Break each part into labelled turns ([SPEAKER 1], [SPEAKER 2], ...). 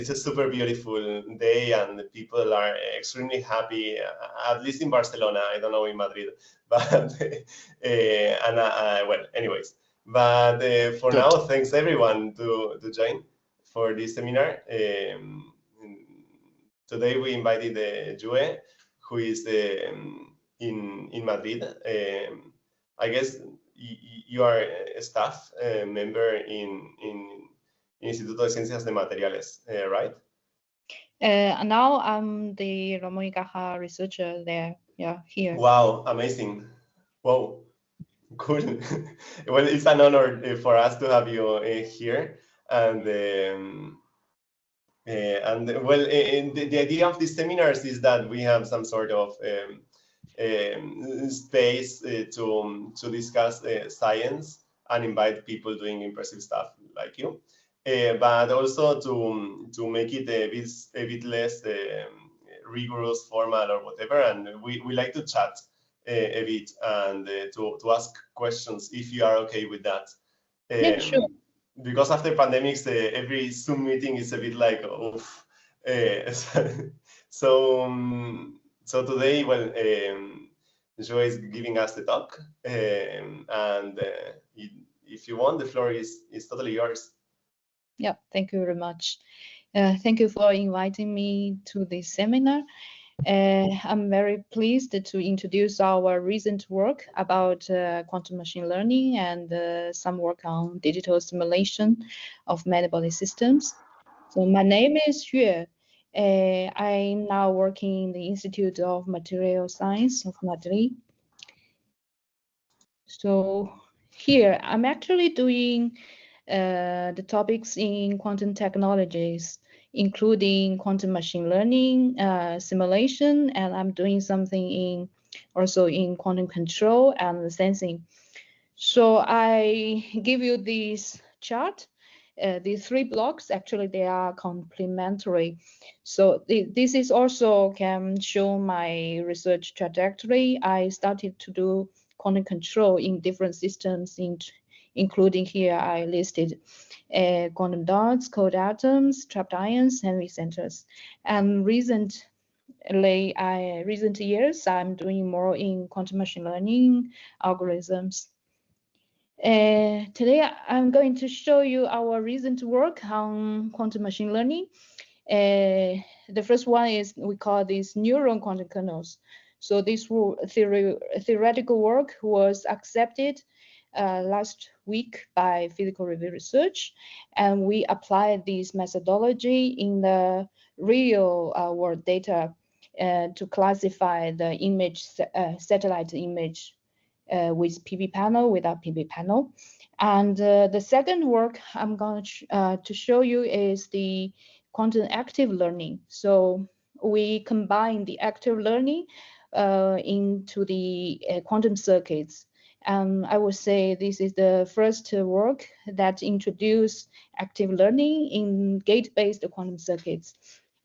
[SPEAKER 1] it's a super beautiful day and people are extremely happy, at least in Barcelona. I don't know in Madrid, but well, anyways. But for now, thanks everyone to join for this seminar. Today we invited Jue, who is in Madrid. I guess you are a staff member in Instituto de Ciencias de Materiales, right?
[SPEAKER 2] Now I'm the Ramon y Cajal researcher there. Yeah, here.
[SPEAKER 1] Wow, amazing. Wow, cool. Well, it's an honor for us to have you here. And well, the idea of these seminars is that we have some sort of space to discuss science and invite people doing impressive stuff like you. But also to make it a bit less rigorous, formal, or whatever. And we like to chat a bit and to ask questions if you are okay with that.
[SPEAKER 2] Yeah, sure.
[SPEAKER 1] Because after pandemics, every Zoom meeting is a bit like, oof. So today, well, Joe is giving us the talk, and if you want, the floor is totally yours.
[SPEAKER 2] Yeah, thank you very much. Thank you for inviting me to this seminar. I'm very pleased to introduce our recent work about quantum machine learning and some work on digital simulation of many-body systems. So my name is Yue. I'm now working in the Institute of Material Science of Madrid. So here I'm actually doing the topics in quantum technologies, including quantum machine learning, simulation, and I'm doing something also in quantum control and sensing. So I give you this chart. These three blocks, actually, they are complementary. So this is also can show my research trajectory. I started to do quantum control in different systems, including here I listed quantum dots, cold atoms, trapped ions, and weak centers. And recent years, I'm doing more in quantum machine learning algorithms. Today, I'm going to show you our recent work on quantum machine learning. The first one is we call these neuron quantum kernels. So this theoretical work was accepted last week by Physical Review Research, and we applied this methodology in the real world data to classify the image, satellite image with PV panel, without PV panel. And the second work I'm going to show you is the quantum active learning. So we combine the active learning into the quantum circuits. And I would say this is the first work that introduced active learning in gate-based quantum circuits.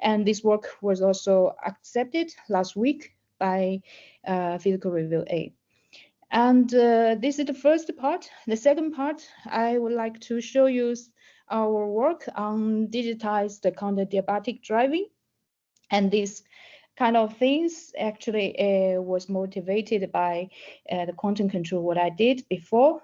[SPEAKER 2] And this work was also accepted last week by Physical Review A. And this is the first part. The second part, I would like to show you our work on digitized counterdiabatic driving. And this kind of things actually was motivated by the quantum control, what I did before.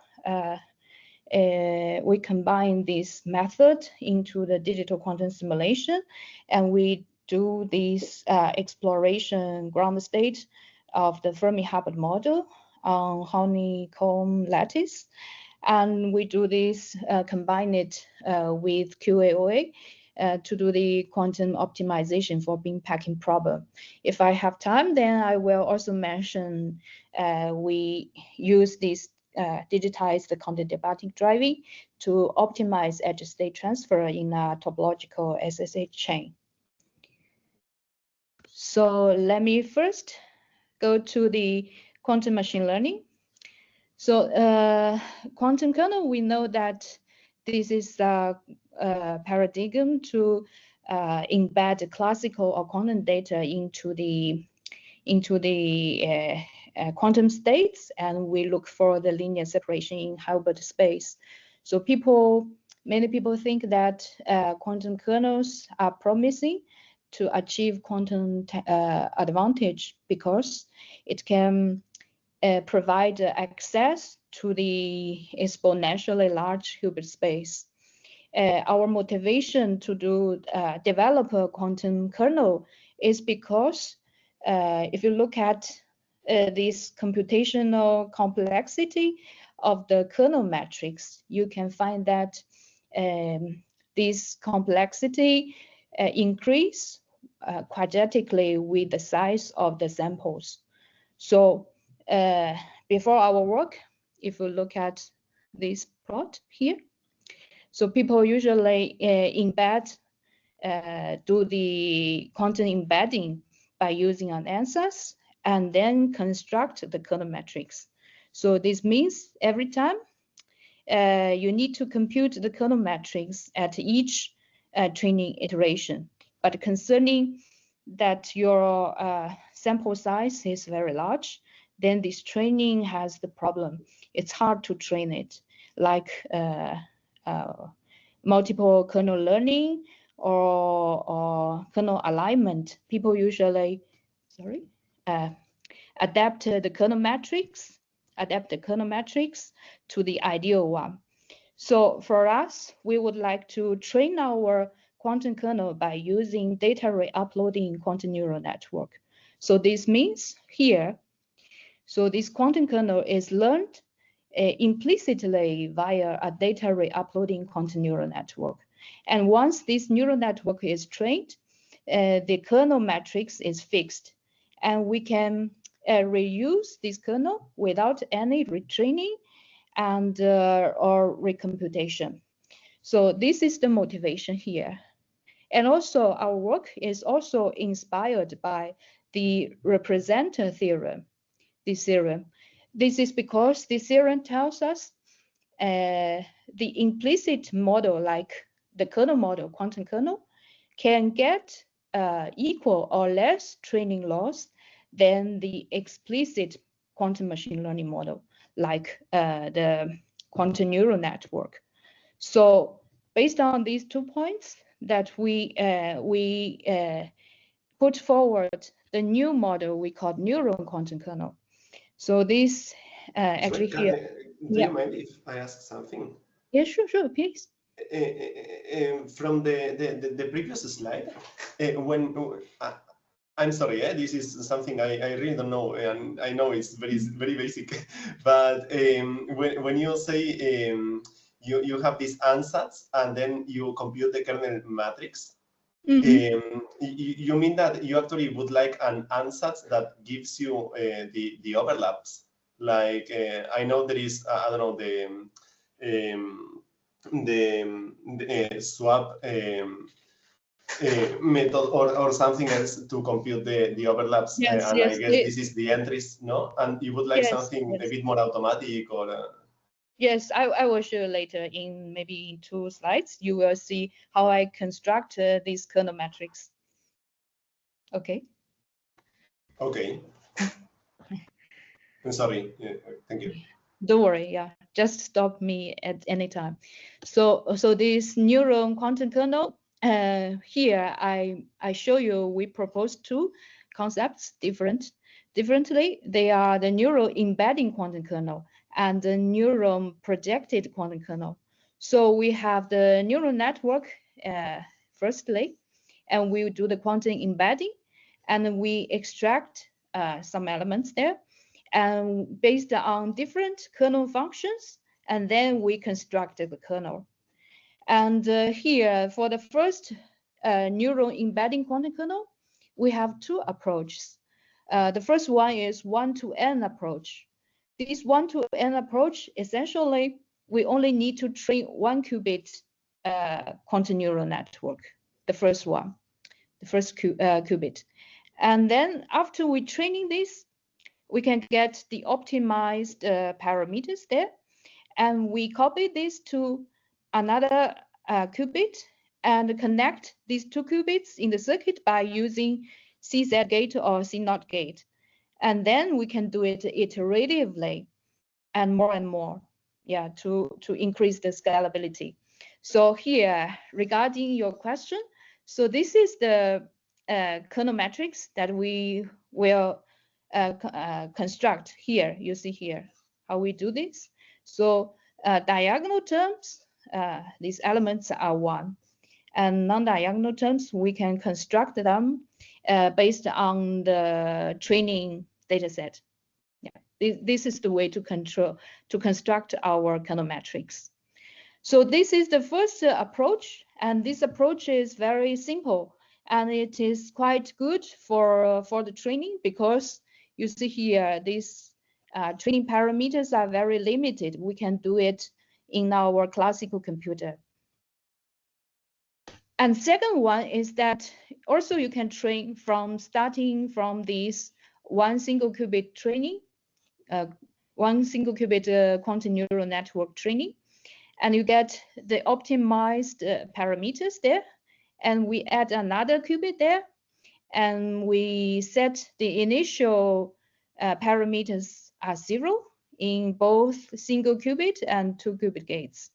[SPEAKER 2] We combine this method into the digital quantum simulation, and we do this exploration ground state of the Fermi-Hubbard model on honeycomb lattice. And we do this, combine it with QAOA to do the quantum optimization for beam packing problem. If I have time, then I will also mention we use this digitized counterdiabatic driving to optimize edge state transfer in a topological SSH chain. So let me first go to the quantum machine learning. So quantum kernel, we know that this is a paradigm to embed classical or quantum data into the quantum states, and we look for the linear separation in Hilbert space. So people Many people think that quantum kernels are promising to achieve quantum advantage because it can provide access to the exponentially large Hilbert space. Our motivation to develop a quantum kernel is because if you look at this computational complexity of the kernel matrix, you can find that this complexity increase quadratically with the size of the samples. So before our work, if we look at this plot here, so people usually do the quantum embedding by using an ansatz and then construct the kernel matrix. So this means every time you need to compute the kernel matrix at each training iteration. But concerning that your sample size is very large, then this training has the problem. It's hard to train it, like multiple kernel learning or kernel alignment. People usually, adapt the kernel matrix to the ideal one. So for us, we would like to train our quantum kernel by using data rate uploading quantum neural network. So this means here, so this quantum kernel is learned implicitly via a data rate uploading quantum neural network. And once this neural network is trained, the kernel matrix is fixed, and we can reuse this kernel without any retraining and or recomputation. So this is the motivation here. And also our work is also inspired by the representer theorem, this theorem. This is because this theorem tells us the implicit model, like the kernel model, quantum kernel, can get equal or less training loss than the explicit quantum machine learning model, like the quantum neural network. So based on these 2 points, that we put forward the new model we call neuron quantum kernel. So this actually here.
[SPEAKER 1] Do you mind if I ask something?
[SPEAKER 2] Yeah, sure, please.
[SPEAKER 1] From the previous slide, I'm sorry, this is something I really don't know, and I know it's very basic, but when you say you have this ansatz and then you compute the kernel matrix, you mean that you actually would like an ansatz that gives you the overlaps? Like I know there is I don't know the swap method or something else to compute the overlaps,
[SPEAKER 2] yes,
[SPEAKER 1] and
[SPEAKER 2] yes,
[SPEAKER 1] I guess this is the entries, no? And you would like something a bit more automatic or.
[SPEAKER 2] Yes, I will show you later in maybe in 2 slides. You will see how I construct this kernel matrix. Okay.
[SPEAKER 1] Okay. I'm sorry. Thank you.
[SPEAKER 2] Don't worry. Yeah, just stop me at any time. So this neuron quantum kernel. Here I show you we propose 2 concepts differently. They are the neural embedding quantum kernel and the neuron projected quantum kernel. So we have the neural network firstly, and we do the quantum embedding, and we extract some elements there, and based on different kernel functions, and then we construct the kernel. And here, for the first neuron embedding quantum kernel, we have 2 approaches. The first one is 1-to-n approach. This 1-to-n approach, essentially, we only need to train 1 qubit quantum neural network, the first one, the first qubit. And then after we training this, we can get the optimized parameters there, and we copy this to another qubit and connect these 2 qubits in the circuit by using CZ gate or CNOT gate. And then we can do it iteratively and more, yeah, to increase the scalability. So here, regarding your question, so this is the kernel matrix that we will construct here. You see here how we do this. So diagonal terms, these elements are 1. And non-diagonal terms, we can construct them based on the training data set. Yeah, this is the way to construct our kernel matrix. So this is the first approach, and this approach is very simple, and it is quite good for the training, because you see here these training parameters are very limited. We can do it in our classical computer. And second one is that also you can train starting from this one single qubit training, one single qubit quantum neural network training, and you get the optimized parameters there, and we add another qubit there, and we set the initial parameters as 0 in both single qubit and 2 qubit gates.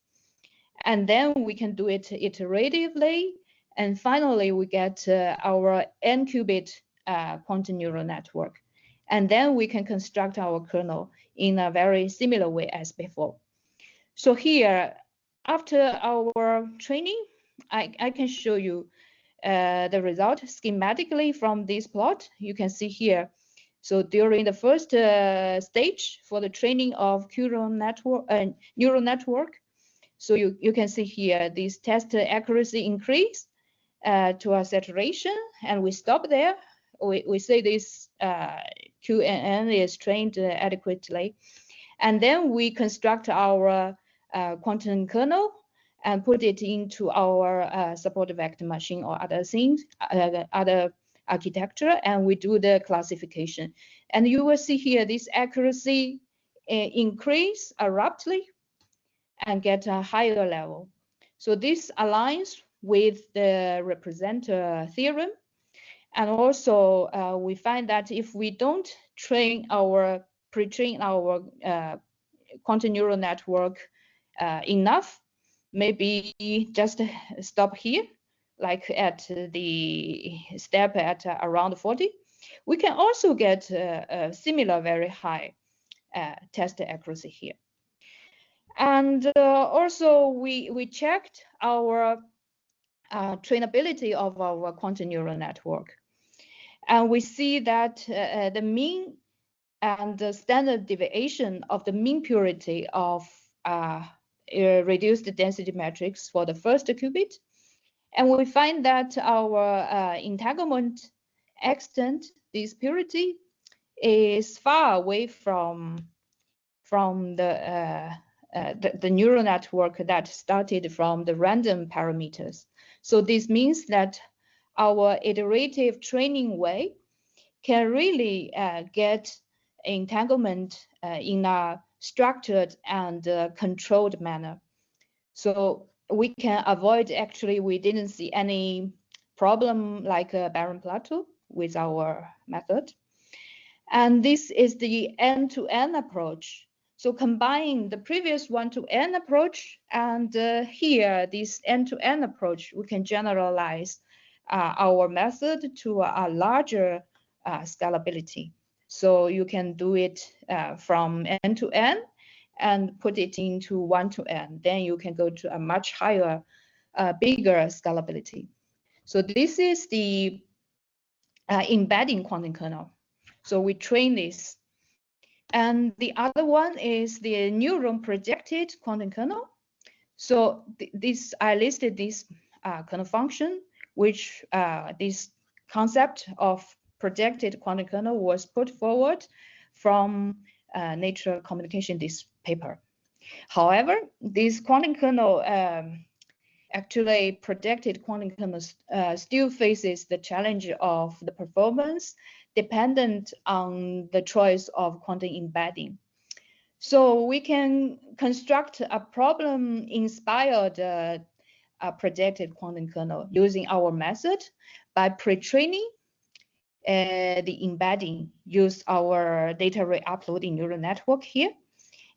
[SPEAKER 2] And then we can do it iteratively. And finally, we get our n qubit quantum neural network. And then we can construct our kernel in a very similar way as before. So here, after our training, I can show you the result schematically from this plot. You can see here. So during the first stage for the training of neural network, so you can see here, this test accuracy increase to a saturation, and we stop there. We say this QNN is trained adequately. And then we construct our quantum kernel and put it into our support vector machine or other things, other architecture, and we do the classification. And you will see here this accuracy increase abruptly and get a higher level. So this aligns with the representer theorem. And also we find that if we don't pre-train our quantum neural network enough, maybe just stop here, like at the step at around 40, we can also get a similar very high test accuracy here. And also we checked our trainability of our quantum neural network. And we see that the mean and the standard deviation of the mean purity of reduced density matrix for the first qubit. And we find that our entanglement extent, this purity, is far away from the neural network that started from the random parameters. So this means that our iterative training way can really get entanglement in a structured and controlled manner. So we can avoid, actually, we didn't see any problem like a barren plateau with our method. And this is the end-to-end approach. So combining the previous one-to-n approach and here, this end-to-end approach, we can generalize our method to a larger scalability. So you can do it from end to end and put it into one to n. Then you can go to a much higher, bigger scalability. So this is the embedding quantum kernel. So we train this. And the other one is the neuron projected quantum kernel. So I listed this kernel function, which this concept of projected quantum kernel was put forward from Nature Communication, this paper. However, this quantum kernel, actually projected quantum kernel still faces the challenge of the performance dependent on the choice of quantum embedding. So we can construct a problem-inspired projected quantum kernel using our method by pre-training the embedding, use our data rate uploading neural network here,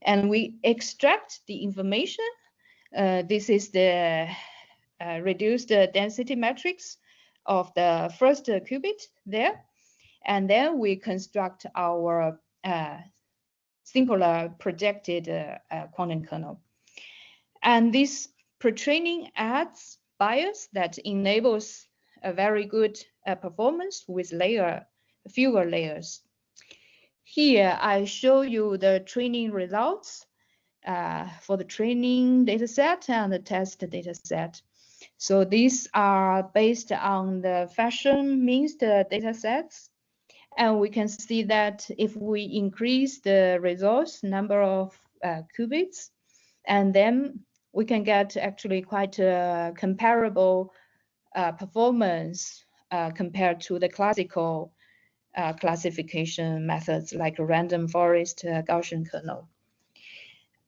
[SPEAKER 2] and we extract the information This is the reduced density matrix of the first qubit there. And then we construct our simpler projected quantum kernel. And this pre-training adds bias that enables a very good performance with fewer layers. Here, I show you the training results for the training dataset and the test dataset. So these are based on the fashion-mixed datasets. And we can see that if we increase the resource number of qubits, and then we can get actually quite a comparable performance compared to the classical classification methods like random forest Gaussian kernel.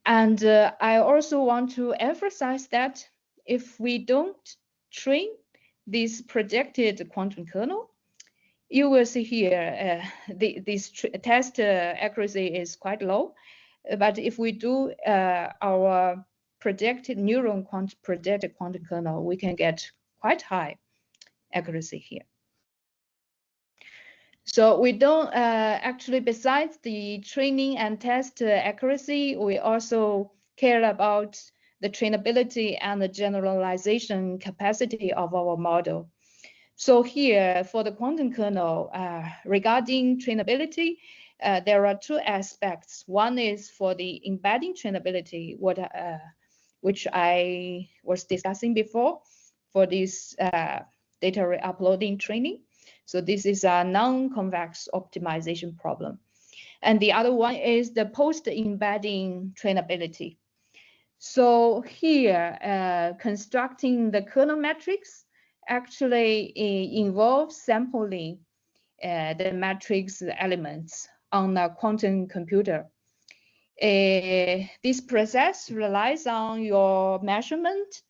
[SPEAKER 2] And I also want to emphasize that if we don't train this projected quantum kernel, you will see here this test accuracy is quite low. But if we do our projected projected quantum kernel, we can get quite high accuracy here. So we don't actually, besides the training and test accuracy, we also care about the trainability and the generalization capacity of our model. So here for the quantum kernel, regarding trainability, there are two aspects. One is for the embedding trainability, which I was discussing before for this data re-uploading training. So this is a non-convex optimization problem. And the other one is the post-embedding trainability. So here, constructing the kernel matrix actually involves sampling the matrix elements on a quantum computer. This process relies on your measurement,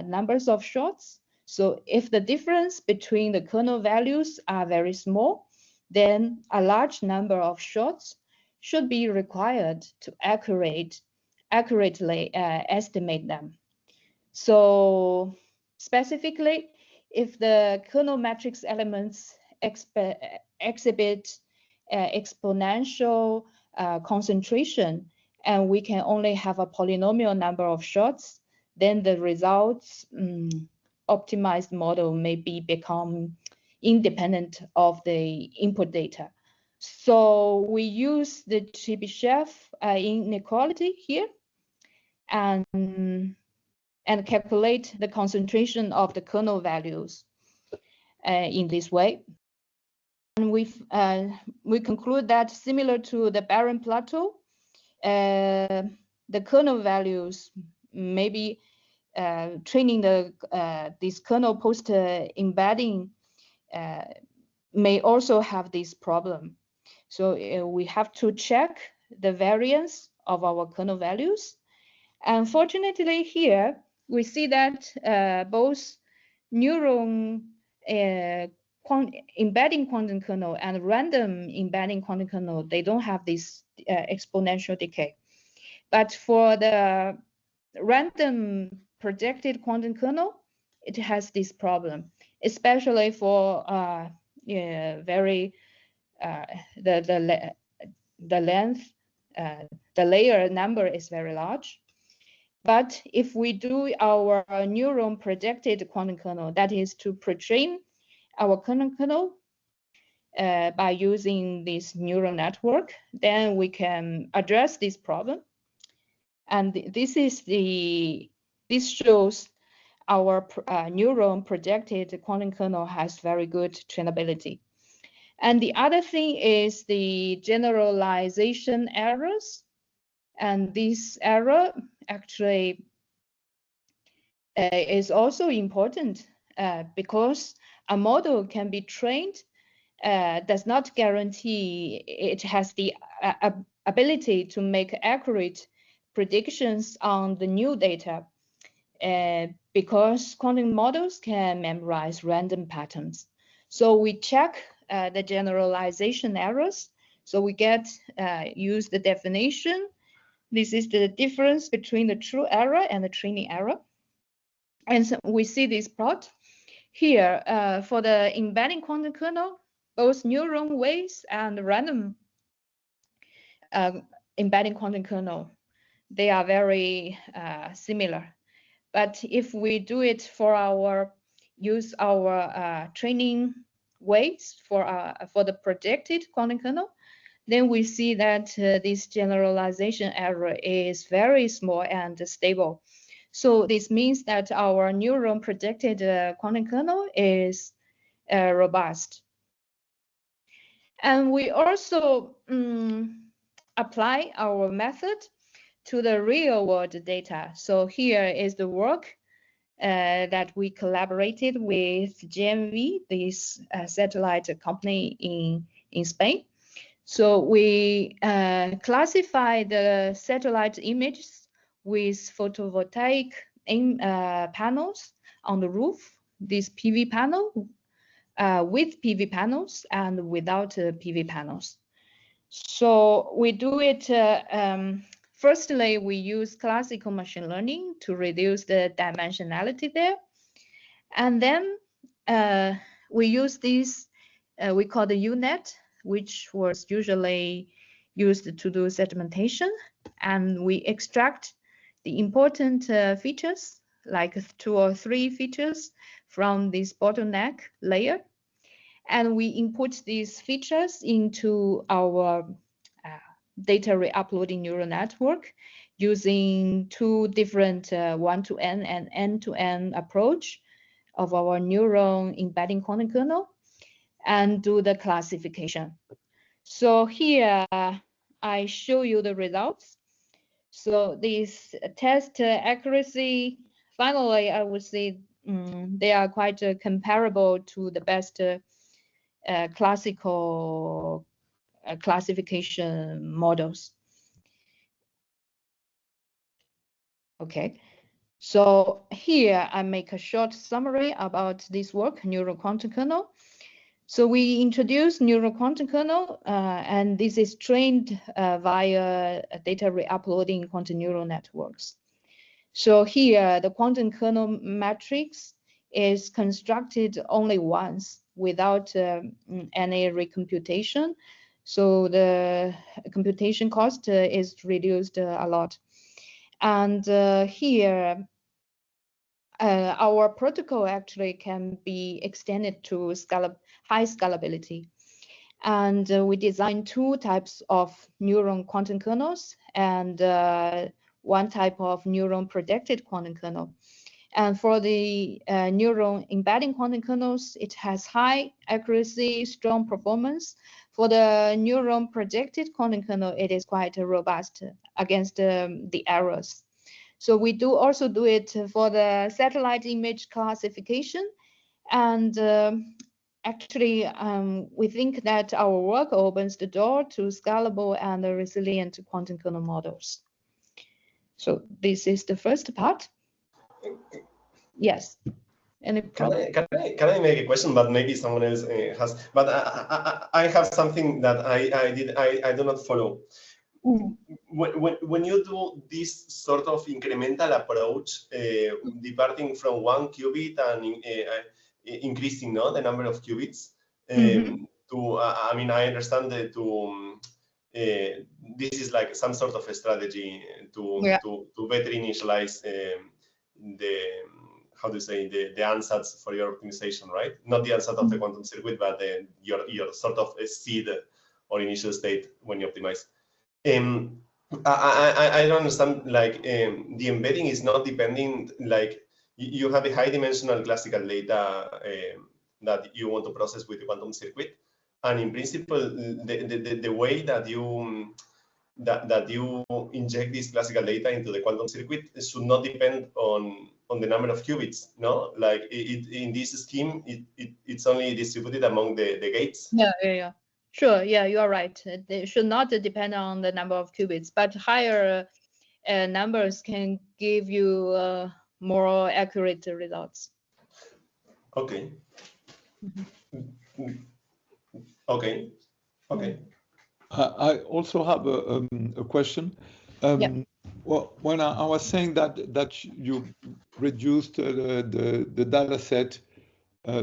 [SPEAKER 2] numbers of shots. So if the difference between the kernel values are very small, then a large number of shots should be required to accurately estimate them. So specifically, if the kernel matrix elements exhibit exponential concentration, and we can only have a polynomial number of shots, then the results optimized model may become independent of the input data. So we use the Chebyshev inequality here and calculate the concentration of the kernel values in this way. And we conclude that similar to the barren plateau, the kernel values maybe training this kernel post embedding may also have this problem. So we have to check the variance of our kernel values. Unfortunately, here we see that both neuron embedding quantum kernel and random embedding quantum kernel, they don't have this exponential decay. But for the random projected quantum kernel, it has this problem, especially for the length, the layer number is very large. But if we do our neuron projected quantum kernel, that is to pre-train our quantum kernel by using this neural network, then we can address this problem. And this shows our neuron projected quantum kernel has very good trainability. And the other thing is the generalization errors. And this error actually is also important because a model can be trained, does not guarantee it has the ability to make accurate predictions on the new data because quantum models can memorize random patterns. So we check the generalization errors. So we use the definition This is the difference between the true error and the training error. And so we see this plot here for the embedding quantum kernel, both neuron waves and random embedding quantum kernel, they are very similar. But if we do it for use our training waves for the projected quantum kernel, then we see that this generalization error is very small and stable. So this means that our neuron projected quantum kernel is robust. And we also apply our method to the real world data. So here is the work that we collaborated with GMV, this satellite company in Spain. So we classify the satellite images with photovoltaic panels on the roof, this PV panel with PV panels and without PV panels. So we do it, firstly, we use classical machine learning to reduce the dimensionality there. And then we use this, we call the UNet, which was usually used to do segmentation. And we extract the important features, like 2 or 3 features from this bottleneck layer. And we input these features into our data re-uploading neural network using 2 different one-to-n and n-to-n approach of our neuron embedding quantum kernel and do the classification. So here I show you the results. So this test accuracy, finally, I would say they are quite comparable to the best classical classification models. Okay, so here I make a short summary about this work, neural quantum kernel. So we introduced neural quantum kernel, and this is trained via data re-uploading quantum neural networks. So here the quantum kernel matrix is constructed only once without any recomputation. So the computation cost is reduced a lot. And here, our protocol actually can be extended to high scalability. And we designed 2 types of neuron quantum kernels and 1 type of neuron projected quantum kernel. And for the neuron embedding quantum kernels, it has high accuracy, strong performance. For the neuron projected quantum kernel, it is quite robust against the errors. So we also do it for the satellite image classification. And actually, we think that our work opens the door to scalable and resilient quantum kernel models. So this is the first part. Yes. Any problem?
[SPEAKER 1] Can I make a question, but maybe someone else has? But I have something that I do not follow. When you do this sort of incremental approach, departing from 1 qubit and increasing the number of qubits, I mean, I understand that this is like some sort of a strategy to better initialize the, how do you say, the ansatz for your optimization, right? Not the ansatz of the quantum circuit, but your sort of a seed or initial state when you optimize. I don't understand, like, the embedding is not depending, like, you have a high dimensional classical data that you want to process with the quantum circuit. And in principle, the way that you inject this classical data into the quantum circuit should not depend on the number of qubits, no? Like in this scheme, it's only distributed among the gates.
[SPEAKER 2] Yeah. Sure, yeah, you are right. They should not depend on the number of qubits, but higher numbers can give you more accurate results.
[SPEAKER 1] Okay. Okay.
[SPEAKER 3] I also have a question.
[SPEAKER 2] Yeah.
[SPEAKER 3] Well, when I was saying that you reduced the data set,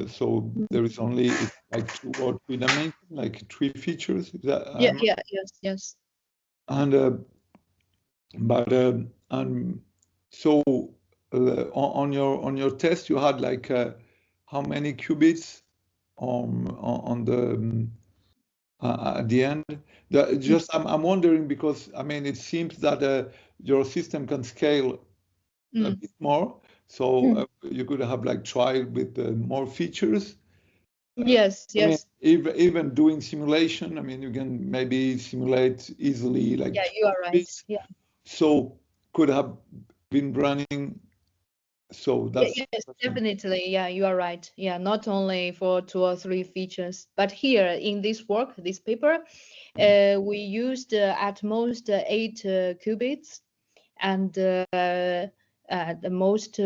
[SPEAKER 3] so there is only like 2 or 3 dimensions, like 3 features. Is that
[SPEAKER 2] Yeah, yeah, yes.
[SPEAKER 3] and but and so on your test you had like how many qubits on the at the end? Just I'm wondering because I mean it seems that your system can scale a
[SPEAKER 2] Mm.
[SPEAKER 3] bit more, so you could have like tried with more features.
[SPEAKER 2] Yes,
[SPEAKER 3] I mean,
[SPEAKER 2] yes.
[SPEAKER 3] even doing simulation, I mean, you can maybe simulate easily like
[SPEAKER 2] Yeah,
[SPEAKER 3] two
[SPEAKER 2] you are right.
[SPEAKER 3] qubits.
[SPEAKER 2] Yeah.
[SPEAKER 3] So could have been running. So
[SPEAKER 2] Yeah,
[SPEAKER 3] that's
[SPEAKER 2] yes,
[SPEAKER 3] question.
[SPEAKER 2] definitely. Yeah, you are right. Yeah, not only for 2 or 3 features, but here in this work, this paper, we used at most 8 qubits, and the most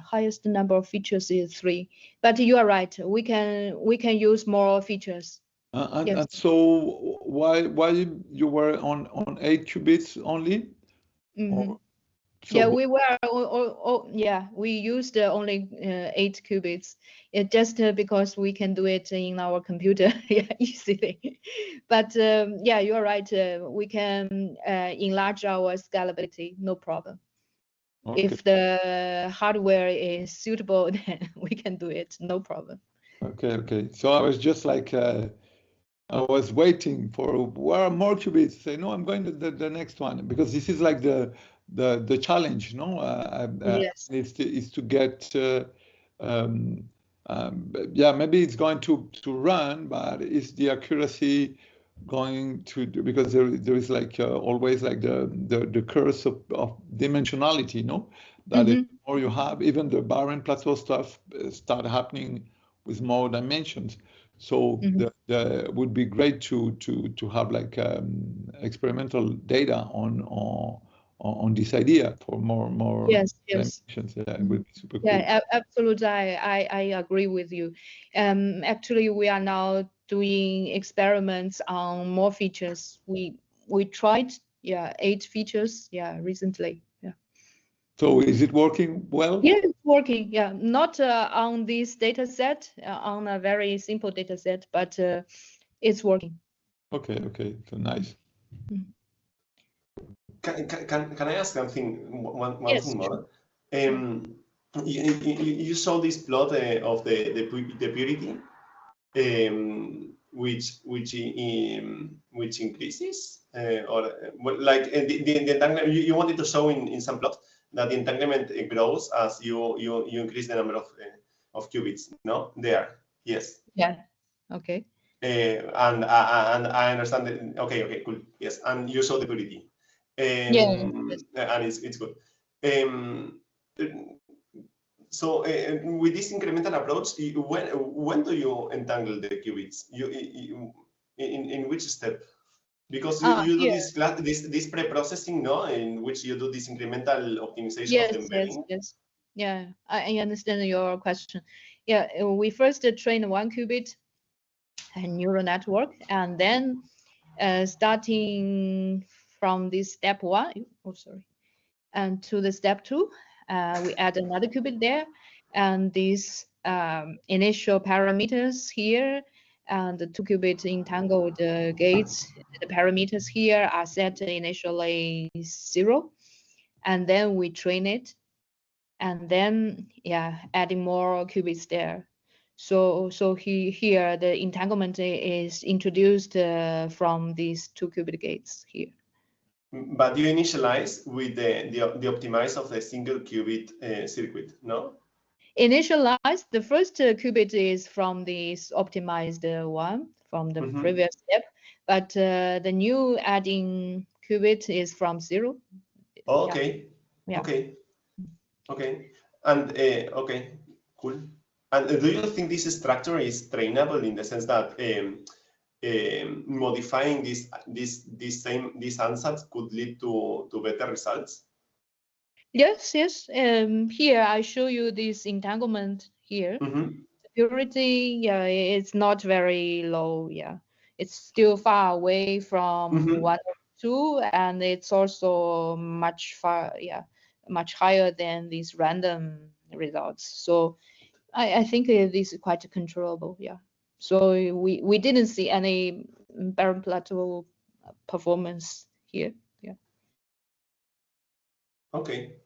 [SPEAKER 2] highest number of features is 3. But you are right. We can use more features. Yes.
[SPEAKER 3] And so why you were on 8 qubits only?
[SPEAKER 2] Mm-hmm.
[SPEAKER 3] Or
[SPEAKER 2] Yeah,
[SPEAKER 3] so
[SPEAKER 2] we were. Yeah, we used only 8 qubits. Just because we can do it in our computer, yeah, easily. But yeah, you are right. We can enlarge our scalability, no problem.
[SPEAKER 3] okay,
[SPEAKER 2] If the hardware is suitable, then we can do it, no problem.
[SPEAKER 3] okay. So I was just like I was waiting for where are more qubits. Say no, I'm going to the next one because this is like the challenge, no?
[SPEAKER 2] Yes.
[SPEAKER 3] Is to get yeah, maybe it's going to run, but is the accuracy going to do, because there is like always like the curse of dimensionality, no? That the
[SPEAKER 2] Mm-hmm.
[SPEAKER 3] more you have, even the barren plateau stuff start happening with more dimensions. So
[SPEAKER 2] Mm-hmm.
[SPEAKER 3] the would be great to have like experimental data on this idea for more
[SPEAKER 2] Yes, yes.
[SPEAKER 3] dimensions. Yeah, it
[SPEAKER 2] Mhm.
[SPEAKER 3] would be super cool.
[SPEAKER 2] Yeah, absolutely. I agree with you. Actually, we are now doing experiments on more features. We tried, yeah, 8 features, yeah, recently. Yeah.
[SPEAKER 3] So is it working well?
[SPEAKER 2] Yeah, it's working. Yeah, not on this data set, on a very simple data set, but it's working.
[SPEAKER 3] Okay, so nice.
[SPEAKER 2] Mhm.
[SPEAKER 1] Can I ask something? One
[SPEAKER 2] Yes,
[SPEAKER 1] thing
[SPEAKER 2] sure.
[SPEAKER 1] more. You saw this plot of the purity, which increases or like the entanglement. You wanted to show in some plot that the entanglement grows as you increase the number of qubits. No, there. Yes.
[SPEAKER 2] Yeah. Okay.
[SPEAKER 1] And I understand that. Okay, cool. Yes, and you saw the purity,
[SPEAKER 2] Yeah. Yes.
[SPEAKER 1] and it's good. Um, so with this incremental approach, when do you entangle the qubits? In which step? Because you do
[SPEAKER 2] Here.
[SPEAKER 1] this pre-processing, no, in which you do this incremental optimization of the
[SPEAKER 2] Yes,
[SPEAKER 1] embedding.
[SPEAKER 2] yes. Yeah, I understand your question. Yeah, we first train 1 qubit neural network, and then starting from this step 1, oh sorry, and to the step 2, we add another qubit there, and these initial parameters here, and the 2 qubit entangled gates, the parameters here are set initially 0, and then we train it, and then yeah, adding more qubits there. So here the entanglement is introduced from these 2 qubit gates here.
[SPEAKER 1] But you initialize with the optimize of the single qubit circuit, no?
[SPEAKER 2] Initialize the first qubit is from this optimized one from the
[SPEAKER 1] Mm-hmm.
[SPEAKER 2] previous step, but the new adding qubit is from 0. Yeah,
[SPEAKER 1] Okay,
[SPEAKER 2] yeah.
[SPEAKER 1] okay, okay, and okay, cool. And do you think this structure is trainable in the sense that modifying these ansatz could lead to better results?
[SPEAKER 2] Yes, yes. Here I show you this entanglement here.
[SPEAKER 1] Mm-hmm.
[SPEAKER 2] Purity, yeah, it's not very low. Yeah, it's still far away from
[SPEAKER 1] Mm-hmm.
[SPEAKER 2] 1 too, and it's also much higher than these random results. So I think this is quite controllable. Yeah. So we didn't see any barren plateau performance here. Yeah.
[SPEAKER 1] Okay.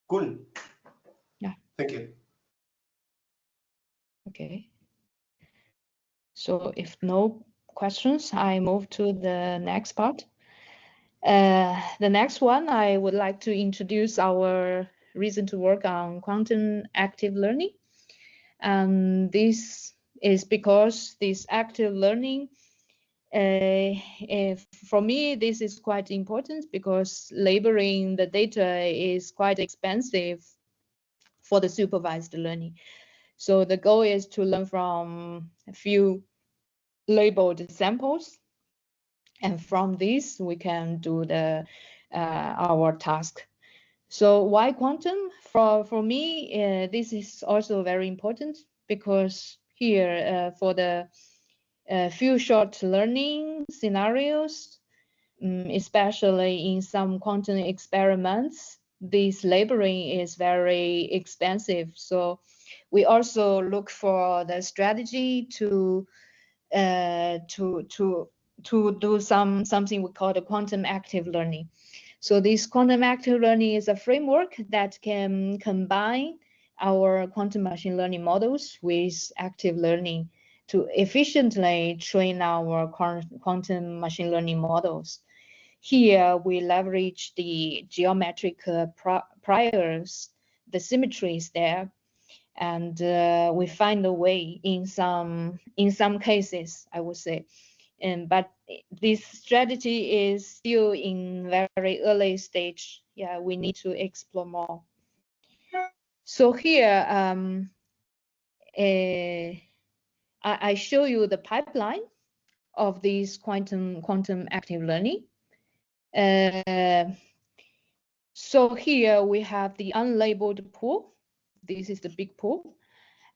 [SPEAKER 1] Cool.
[SPEAKER 2] Yeah.
[SPEAKER 1] Thank you.
[SPEAKER 2] Okay. So if no questions, I move to the next part. The next one, I would like to introduce our reason to work on quantum active learning. And this is because this active learning, for me, this is quite important because labeling the data is quite expensive for the supervised learning. So the goal is to learn from a few labeled samples, and from this we can do the our task. So why quantum? For me, this is also very important because here for the few short learning scenarios, especially in some quantum experiments, this labeling is very expensive. So we also look for the strategy to do something we call the quantum active learning. So this quantum active learning is a framework that can combine our quantum machine learning models with active learning to efficiently train our quantum machine learning models. Here we leverage the geometric priors, the symmetries there, and we find a way in some cases, I would say. But this strategy is still in very early stage. Yeah, we need to explore more. So here, I show you the pipeline of this quantum active learning. So here we have the unlabeled pool. This is the big pool.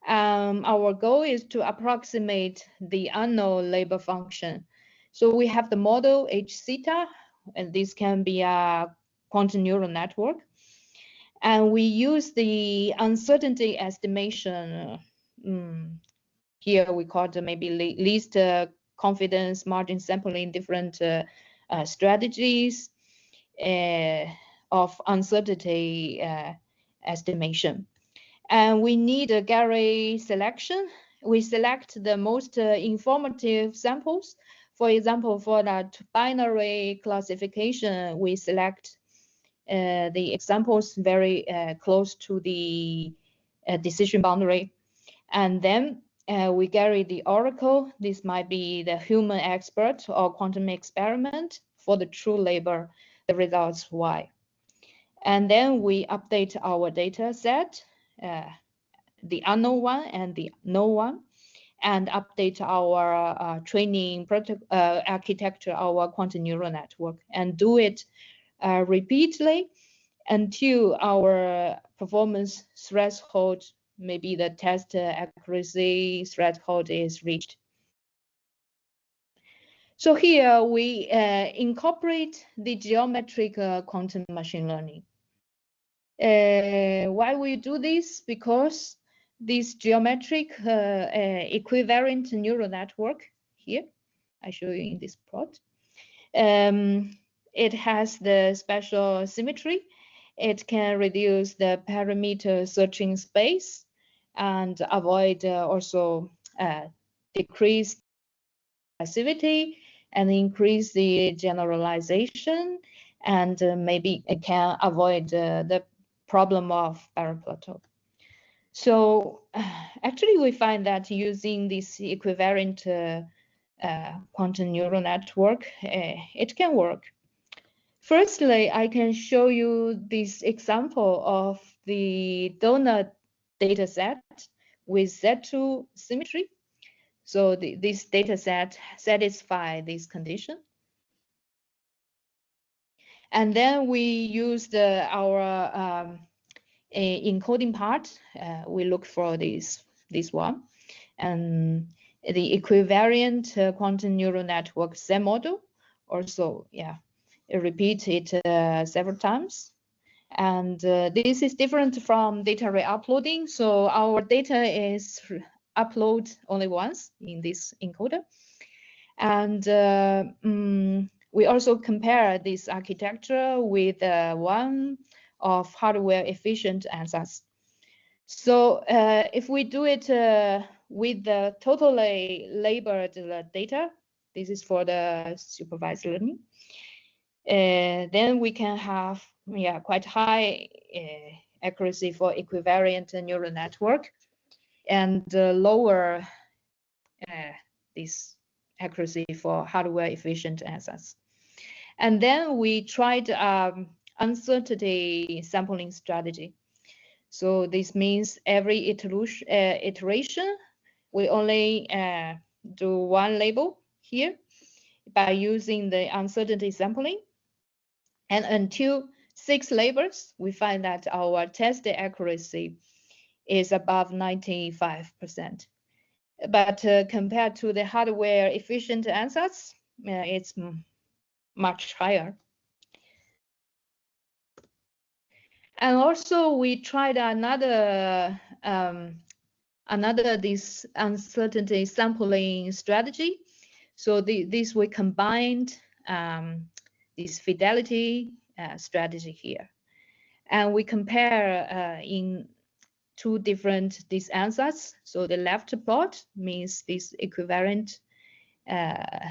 [SPEAKER 2] Our goal is to approximate the unknown label function. So we have the model H theta, and this can be a quantum neural network. And we use the uncertainty estimation. Here we call it maybe least confidence margin sampling, different strategies of uncertainty estimation. And we need a Gary selection. We select the most informative samples. For example, for that binary classification, we select the examples very close to the decision boundary. And then we Gary the oracle. This might be the human expert or quantum experiment for the true label, the results Y. And then we update our data set, the unknown one and the known one, and update our training architecture, our quantum neural network, and do it repeatedly until our performance threshold, maybe the test accuracy threshold, is reached. So here we incorporate the geometric quantum machine learning. Why we do this? Because this geometric equivariant neural network here, I show you in this plot, it has the special symmetry. It can reduce the parameter searching space and avoid also decrease passivity and increase the generalization, and maybe it can avoid the problem of barren plateau. So actually we find that using this equivariant quantum neural network, it can work. Firstly, I can show you this example of the donut data set with Z2 symmetry. So this data set satisfies this condition. And then we used our encoding part. We look for this one. And the equivariant quantum neural network Z model also, yeah, repeat it several times. And this is different from data re-uploading. So our data is upload only once in this encoder. And we also compare this architecture with one of hardware efficient answers. So if we do it with the totally labeled data, this is for the supervised learning, then we can have quite high accuracy for equivariant neural network, and lower this accuracy for hardware efficient answers. And then we tried uncertainty sampling strategy. So this means every iteration, we only do one label here by using the uncertainty sampling. And until 6 labels, we find that our test accuracy is above 95%. But compared to the hardware efficient answers, it's much higher. And also we tried another this uncertainty sampling strategy. So this we combined this fidelity strategy here, and we compare in 2 different these answers. So the left plot means this equivariant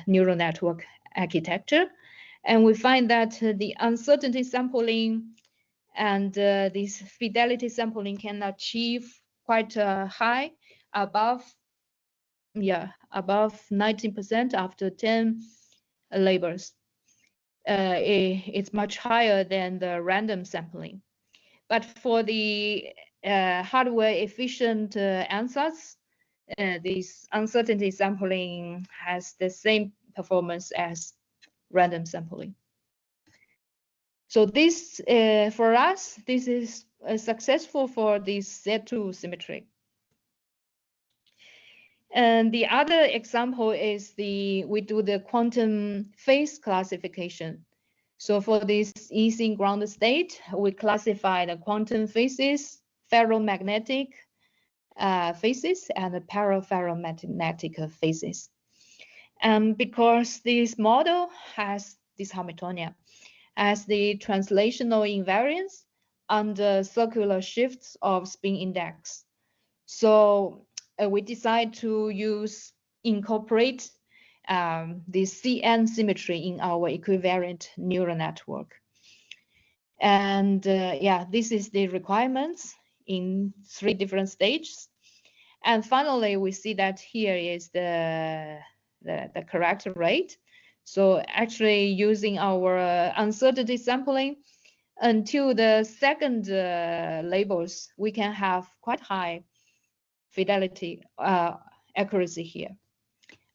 [SPEAKER 2] neural network architecture, and we find that the uncertainty sampling and this fidelity sampling can achieve quite high, above 19% after 10 labels. It's much higher than the random sampling. But for the hardware efficient answers, this uncertainty sampling has the same performance as random sampling. So this, for us, this is successful for this Z2 symmetry. And the other example is we do the quantum phase classification. So for this Ising ground state, we classify the quantum phases, ferromagnetic phases, and the paraferromagnetic phases. And because this model has this Hamiltonian, as the translational invariance under circular shifts of spin index. So we decide to incorporate the CN symmetry in our equivariant neural network. And this is the requirements in 3 different stages. And finally, we see that here is the correct rate. So actually using our uncertainty sampling until the second labels, we can have quite high fidelity accuracy here,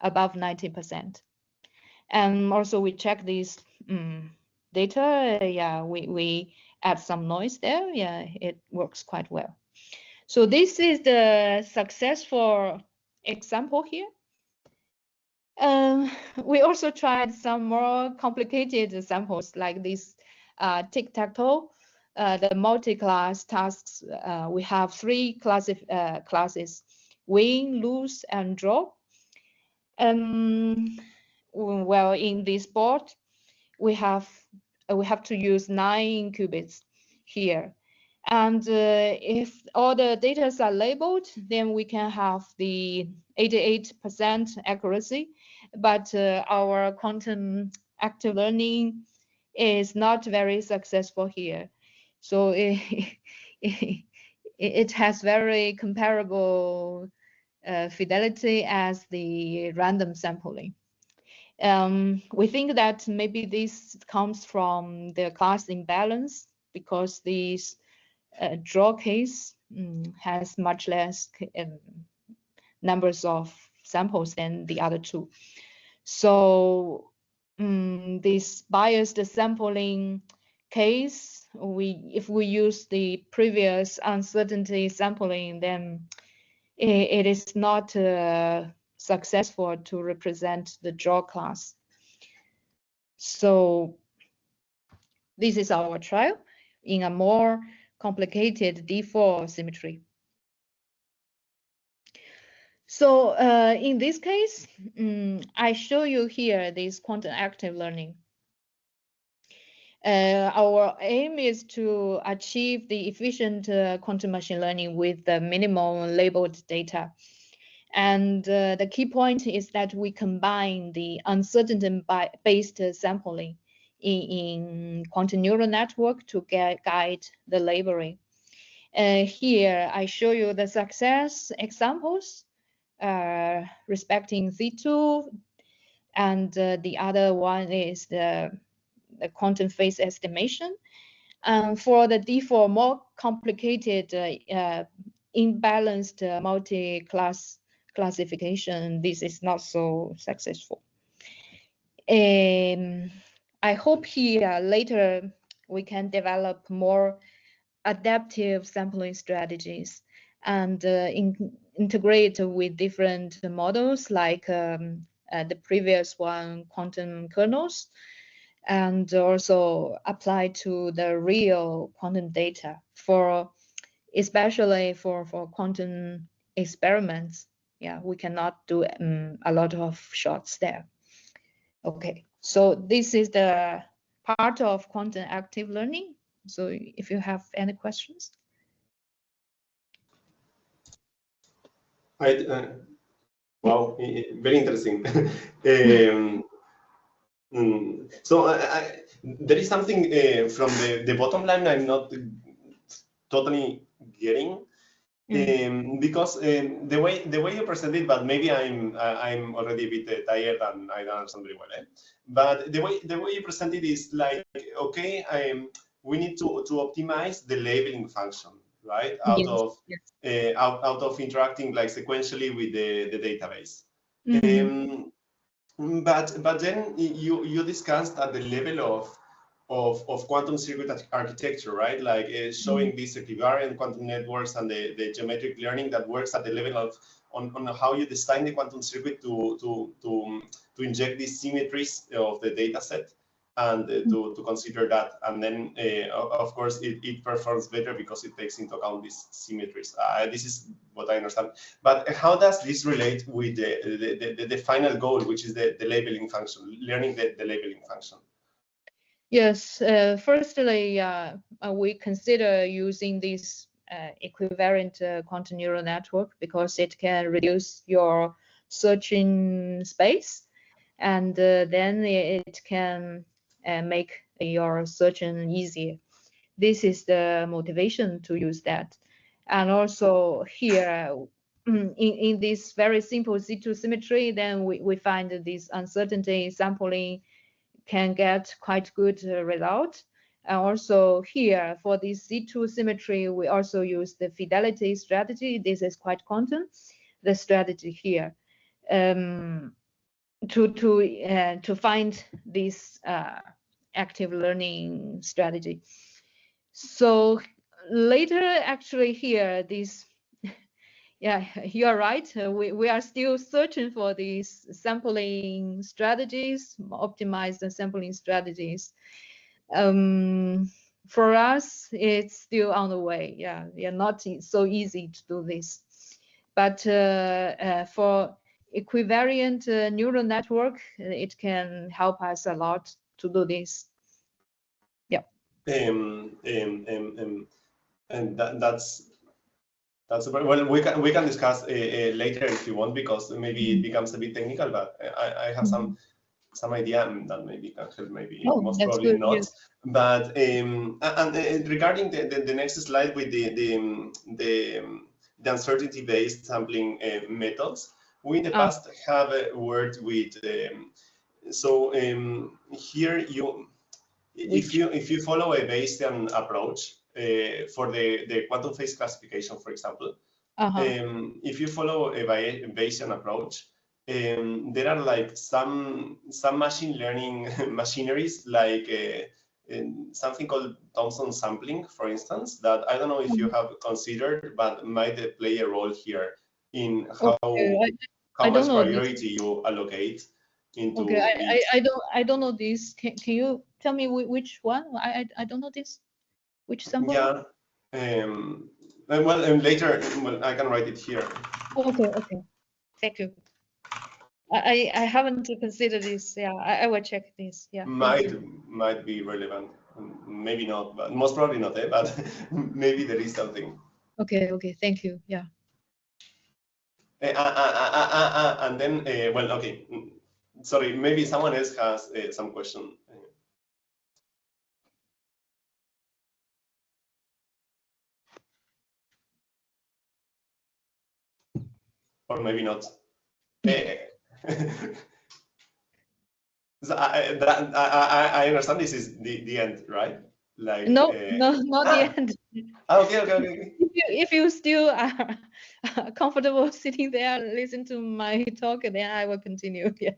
[SPEAKER 2] above 90%. And also we check this data. We add some noise there. It works quite well. So this is the successful example here. We also tried some more complicated samples like this tic-tac-toe, the multi-class tasks. We have 3 classes: win, lose, and draw. Well, in this board, we have to use 9 qubits here. And if all the data are labeled, then we can have the 88% accuracy. But our quantum active learning is not very successful here. So it has very comparable fidelity as the random sampling. We think that maybe this comes from the class imbalance, because this draw case has much less numbers of samples than the other 2. So this biased sampling case, if we use the previous uncertainty sampling, then it is not successful to represent the draw class. So this is our trial in a more complicated D4 symmetry. So in this case, I show you here this quantum active learning. Our aim is to achieve the efficient quantum machine learning with the minimum labeled data. And the key point is that we combine the uncertainty-based sampling in quantum neural network to guide the labeling. Here, I show you the success examples respecting Z2, and the other one is the quantum phase estimation. For the D4, more complicated imbalanced multi-class classification, this is not so successful. I hope here later we can develop more adaptive sampling strategies and integrate with different models like the previous one, quantum kernels, and also apply to the real quantum data especially for quantum experiments. Yeah, we cannot do a lot of shots there. Okay, so this is the part of quantum active learning. So if you have any questions.
[SPEAKER 1] Wow, very interesting. So there is something from the bottom line I'm not totally getting. Because the way you present it, but maybe I'm already a bit tired and I don't understand very well. But the way you present it is like, okay, we need to optimize the labeling function, right? Out of interacting like sequentially with the database. But then you discussed at the level of quantum circuit architecture, right? Like showing these equivariant quantum networks and the geometric learning that works at the level of on how you design the quantum circuit to inject these symmetries of the data set and to consider that. And then, of course, it performs better because it takes into account these symmetries. This is what I understand. But how does this relate with the final goal, which is the labeling function, learning the labeling function?
[SPEAKER 2] Yes, firstly, we consider using this equivariant quantum neural network because it can reduce your searching space, and then it can make your searching easier. This is the motivation to use that. And also here, in this very simple Z2 symmetry, then we find this uncertainty sampling can get quite good result. And also here for this Z2 symmetry, we also use the fidelity strategy. This is quite quantum, the strategy here, to find this active learning strategy. So later, actually here, this, yeah, you are right. We are still searching for these sampling strategies, optimized sampling strategies. For us, it's still on the way. Yeah, not so easy to do this. But for equivariant neural network, it can help us a lot to do this. Yeah.
[SPEAKER 1] And that's well. We can discuss later if you want, because maybe it becomes a bit technical. But I have some idea that maybe can help. Maybe most probably
[SPEAKER 2] good,
[SPEAKER 1] not.
[SPEAKER 2] yes.
[SPEAKER 1] But and regarding the next slide with the uncertainty-based sampling methods, we in the past have worked with. Here if you follow a Bayesian approach for the quantum phase classification, for example, if you follow a Bayesian approach, there are like some machine learning machineries, like something called Thomson sampling, for instance, that I don't know if you have considered, but might play a role here in how much priority you allocate into
[SPEAKER 2] Okay,
[SPEAKER 1] each.
[SPEAKER 2] I don't know this. Can you tell me which one? I don't know this. Which sample?
[SPEAKER 1] Yeah. Well, later, well, I can write it here.
[SPEAKER 2] Okay. Thank you. I haven't considered this. Yeah, I will check this. Yeah.
[SPEAKER 1] Might be relevant. Maybe not, but most probably not. But maybe there is something.
[SPEAKER 2] Okay. Thank you. Yeah.
[SPEAKER 1] And then, well, okay. Sorry, maybe someone else has some question. Or maybe not. So I understand this is the end, right? Like
[SPEAKER 2] No, not the end.
[SPEAKER 1] Okay.
[SPEAKER 2] If you still are comfortable sitting there and listen to my talk, then I will continue. Yeah.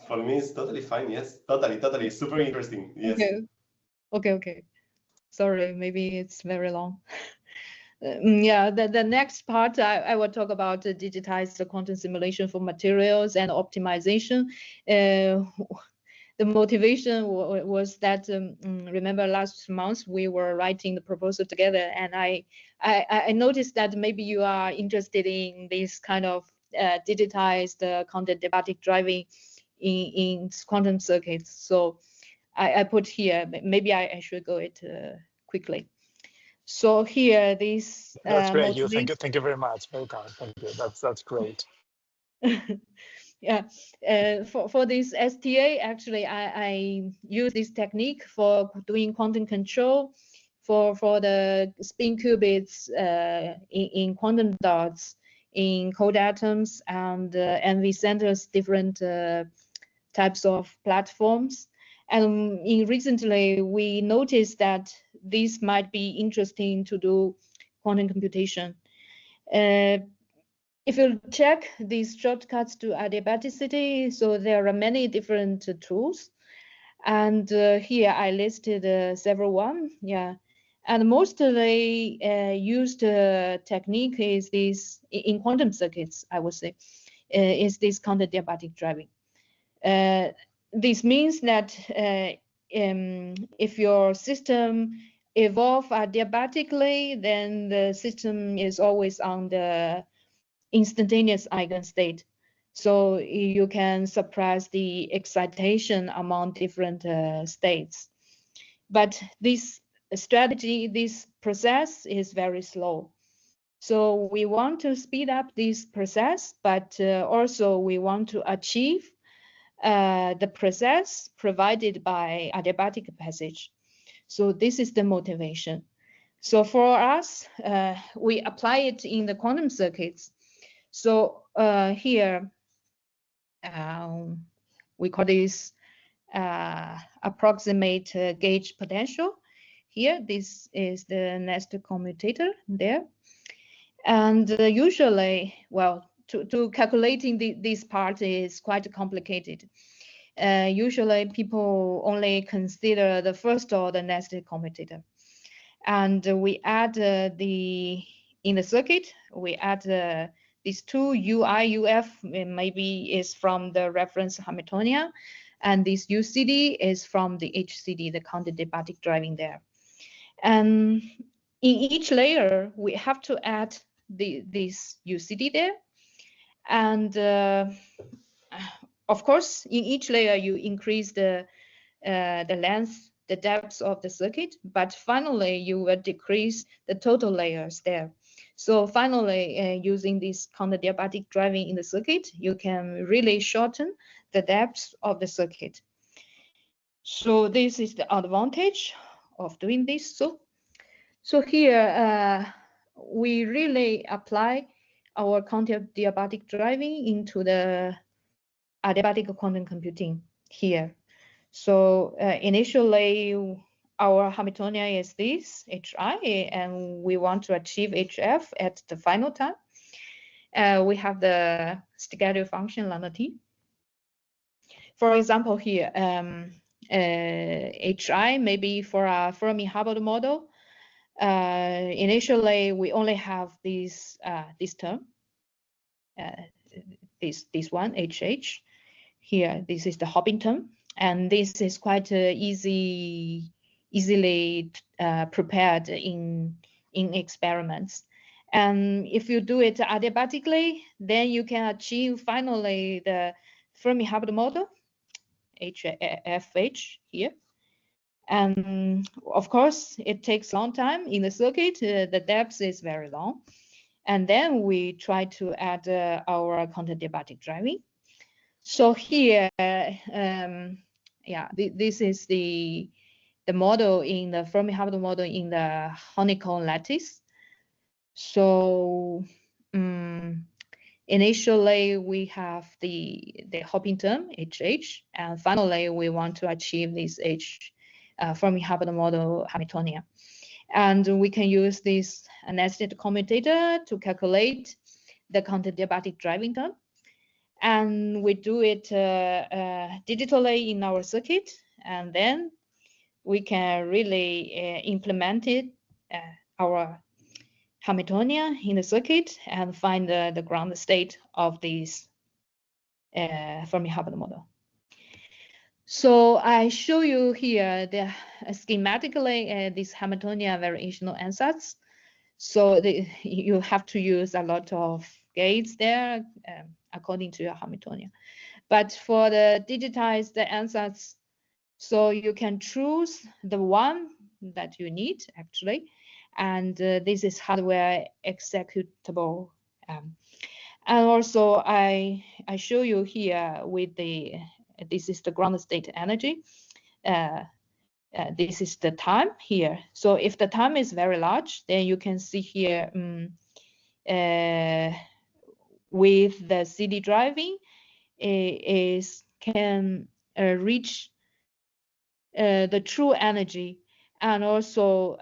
[SPEAKER 1] For me, it's totally fine. Yes, totally. Super interesting. Yes.
[SPEAKER 2] Okay. Sorry, maybe it's very long. Yeah, the next part I will talk about digitized quantum simulation for materials and optimization. The motivation was that remember last month we were writing the proposal together, and I noticed that maybe you are interested in this kind of digitized counterdiabatic driving in quantum circuits. So I put here. Maybe I should go it quickly. So here, this
[SPEAKER 4] that's great. Thank you very much. Very kind. Thank you. That's great.
[SPEAKER 2] Yeah, for this STA, actually, I use this technique for doing quantum control for the spin qubits in quantum dots in cold atoms and NV centers, different types of platforms. And recently, we noticed that this might be interesting to do quantum computation. If you check these shortcuts to adiabaticity, so there are many different tools. And here I listed several ones. Yeah. And mostly used technique is this, in quantum circuits, I would say, is this counterdiabatic driving. This means that if your system evolve adiabatically, then the system is always on the instantaneous eigenstate. So you can suppress the excitation among different states. But this strategy, this process is very slow. So we want to speed up this process, but also we want to achieve the process provided by adiabatic passage. So this is the motivation. So for us, we apply it in the quantum circuits. So here, we call this approximate gauge potential. Here, this is the nest commutator there. And usually, well, to calculating this part is quite complicated. Usually people only consider the first order nested commutator. And we add in the circuit, we add these two UI, UF, maybe is from the reference Hamiltonian, and this UCD is from the HCD, the counterdiabatic driving there. And in each layer, we have to add this UCD there. And of course, in each layer, you increase the length, the depth of the circuit, but finally you will decrease the total layers there. So finally, using this counterdiabatic driving in the circuit, you can really shorten the depth of the circuit. So this is the advantage of doing this. So here we really apply our counterdiabatic driving into the adiabatic quantum computing here. So initially, our Hamiltonian is this, HI, and we want to achieve HF at the final time. We have the schedule function lambda t. For example, here, HI, maybe for a Fermi-Hubbard model, initially we only have this term, this one, HH. here, this is the hopping term, and this is quite easily prepared in experiments. And if you do it adiabatically, then you can achieve finally the Fermi-Hubbard model, HFH here. And of course, it takes a long time in the circuit. The depth is very long. And then we try to add our counterdiabatic driving. So here, this is the model in the Fermi-Hubbard model in the honeycomb lattice. So initially we have the hopping term HH, and finally we want to achieve this H Fermi-Hubbard model Hamiltonian. And we can use this nested commutator to calculate the counterdiabatic driving term. And we do it digitally in our circuit, and then we can really implement it, our Hamiltonian in the circuit, and find the ground state of this Fermi-Hubbard model. So I show you here the schematically this Hamiltonian variational ansatz. So you have to use a lot of gates there according to your Hamiltonian. But for the digitized ansatz, so you can choose the one that you need actually, and this is hardware executable. And also I show you here with this is the ground state energy. This is the time here. So if the time is very large, then you can see here with the CD driving can reach the true energy, and also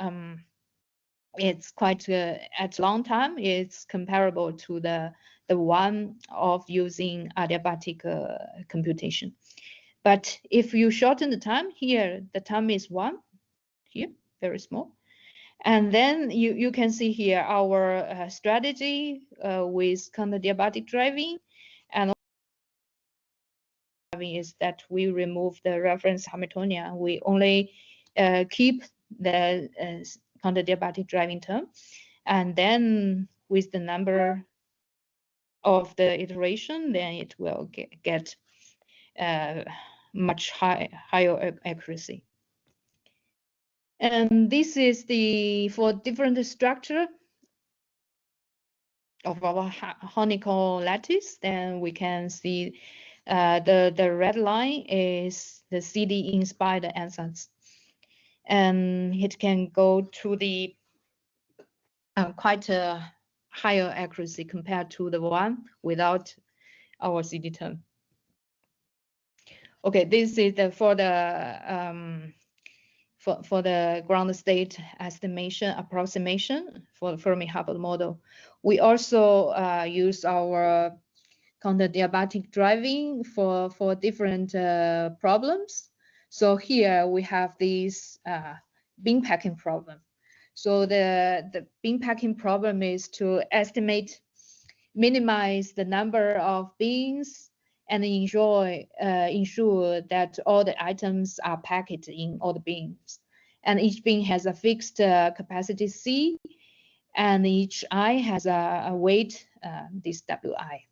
[SPEAKER 2] it's quite at long time it's comparable to the one of using adiabatic computation. But if you shorten the time here, the time is 1 here, very small. And then you can see here our strategy with counterdiabatic driving, and is that we remove the reference Hamiltonian. We only keep the counterdiabatic driving term, and then with the number of the iteration, then it will get much higher accuracy. And this is for different structure of our honeycomb lattice. Then we can see the red line is the CD inspired ansatz, and it can go to the quite a higher accuracy compared to the one without our CD term. Okay, this is for the ground state estimation approximation for the Fermi-Hubbard model. We also use our counterdiabatic driving for different problems. So here we have this bean packing problem. So the bean packing problem is to minimize the number of beans and ensure that all the items are packed in all the bins. And each bin has a fixed capacity C, and each I has a weight, this Wi.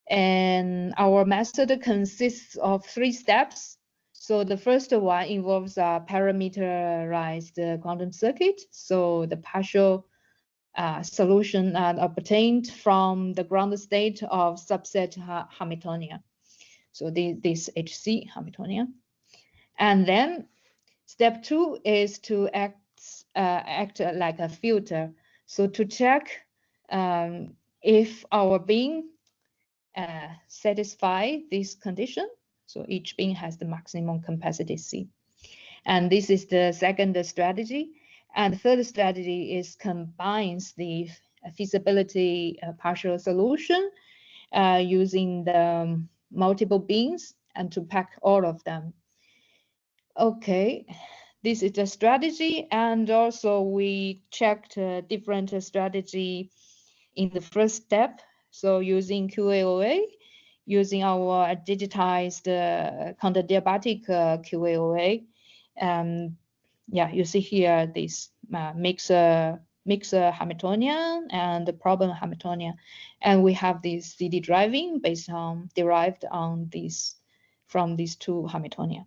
[SPEAKER 2] And our method consists of 3 steps. So the first one involves a parameterized quantum circuit. So the partial solution are obtained from the ground state of subset Hamiltonian. So this HC Hamiltonian. And then step 2 is to act like a filter. So to check if our bin satisfy this condition. So each bin has the maximum capacity C. And this is the second strategy. And the third strategy is combines the feasibility partial solution using the multiple bins and to pack all of them. Okay, this is the strategy. And also we checked different strategy in the first step. So using QAOA using our digitized counterdiabatic QAOA. Yeah, you see here this mixer Hamiltonian and the problem Hamiltonian, and we have this CD driving based on derived on these from these two Hamiltonian,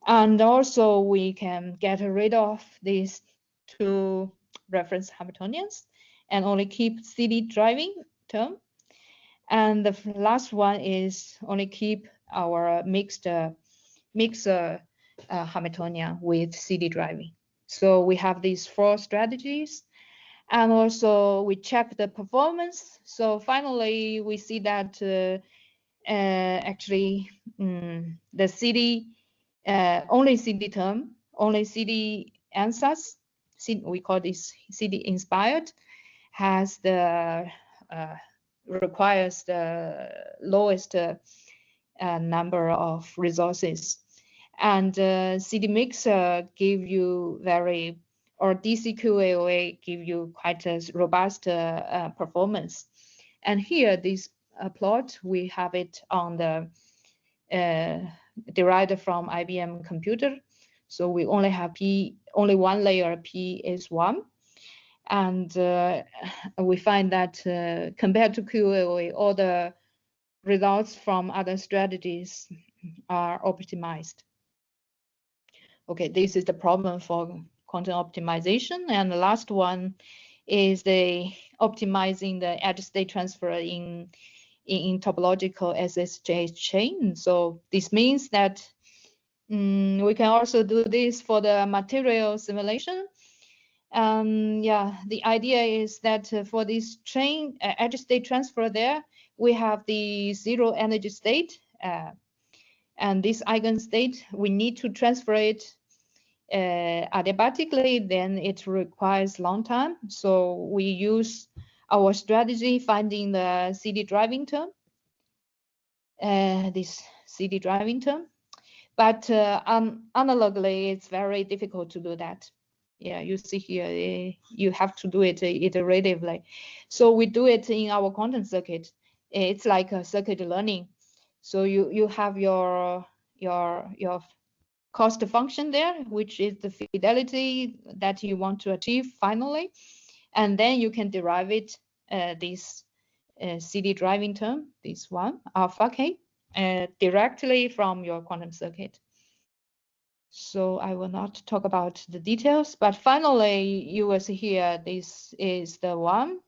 [SPEAKER 2] and also we can get rid of these two reference Hamiltonians and only keep CD driving term. And the last one is only keep our mixer Hamiltonian with CD driving. So we have these 4 strategies, and also we check the performance. So finally, we see that actually the CD only CD term, only CD answers, we call this CD inspired, has the requires the lowest number of resources, and CD mixer give you very, or DCQAOA give you quite a robust performance. And here this plot, we have it on the derived from IBM computer. So we only have only one layer, P is 1. And we find that compared to QAOA, all the results from other strategies are optimized. Okay, this is the problem for content optimization. And the last one is the optimizing the edge state transfer in topological SSJ chain. So this means that we can also do this for the material simulation. Yeah, the idea is that for this chain edge state transfer there, we have the 0 energy state, and this eigenstate, we need to transfer it adiabatically, then it requires long time. So we use our strategy finding the CD driving term, this CD driving term. But analogically, it's very difficult to do that. Yeah, you see here, you have to do it iteratively. So we do it in our quantum circuit. It's like a circuit learning. So you have your cost function there, which is the fidelity that you want to achieve finally, and then you can derive it this CD driving term, this one alpha k, directly from your quantum circuit. So I will not talk about the details, but finally you will see here, this is the one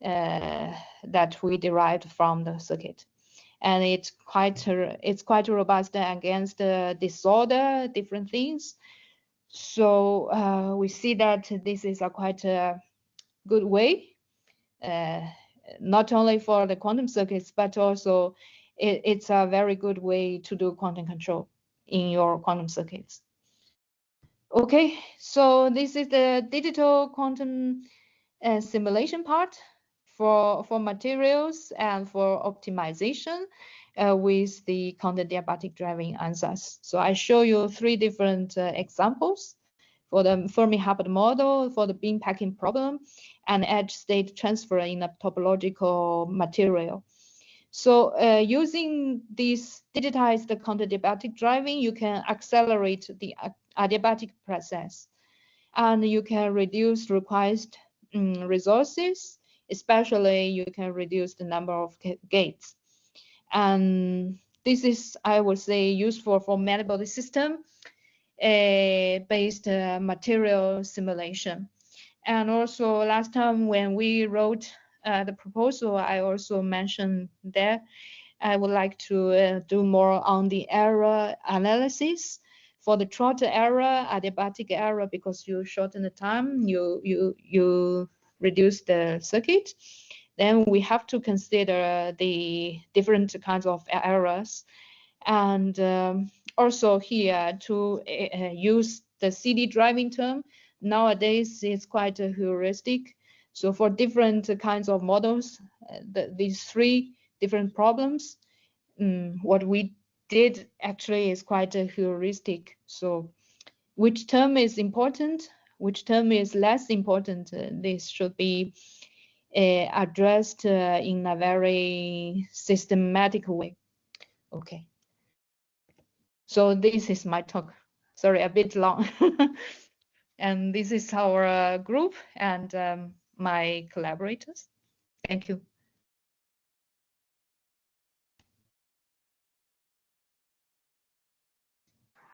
[SPEAKER 2] that we derived from the circuit. And it's quite robust against disorder, different things. So we see that this is a quite good way, not only for the quantum circuits, but also it's a very good way to do quantum control in your quantum circuits. Okay, so this is the digital quantum simulation part for materials and for optimization with the counterdiabatic driving answers. So I show you 3 different examples for the Fermi-Hubbard model, for the beam packing problem, and edge state transfer in a topological material. So using this digitized counterdiabatic driving, you can accelerate the adiabatic process, and you can reduce required resources, especially you can reduce the number of gates. And this is, I would say, useful for many body system based material simulation. And also last time when we wrote the proposal, I also mentioned that I would like to do more on the error analysis for the Trotter error, adiabatic error, because you shorten the time, you reduce the circuit. Then we have to consider the different kinds of errors, and also here to use the CD driving term. Nowadays it's quite a heuristic. So for different kinds of models, these 3 different problems, what we did actually is quite a heuristic. So which term is important, which term is less important, this should be addressed in a very systematic way. Okay. So this is my talk. Sorry, a bit long. And this is our group and my collaborators. Thank you.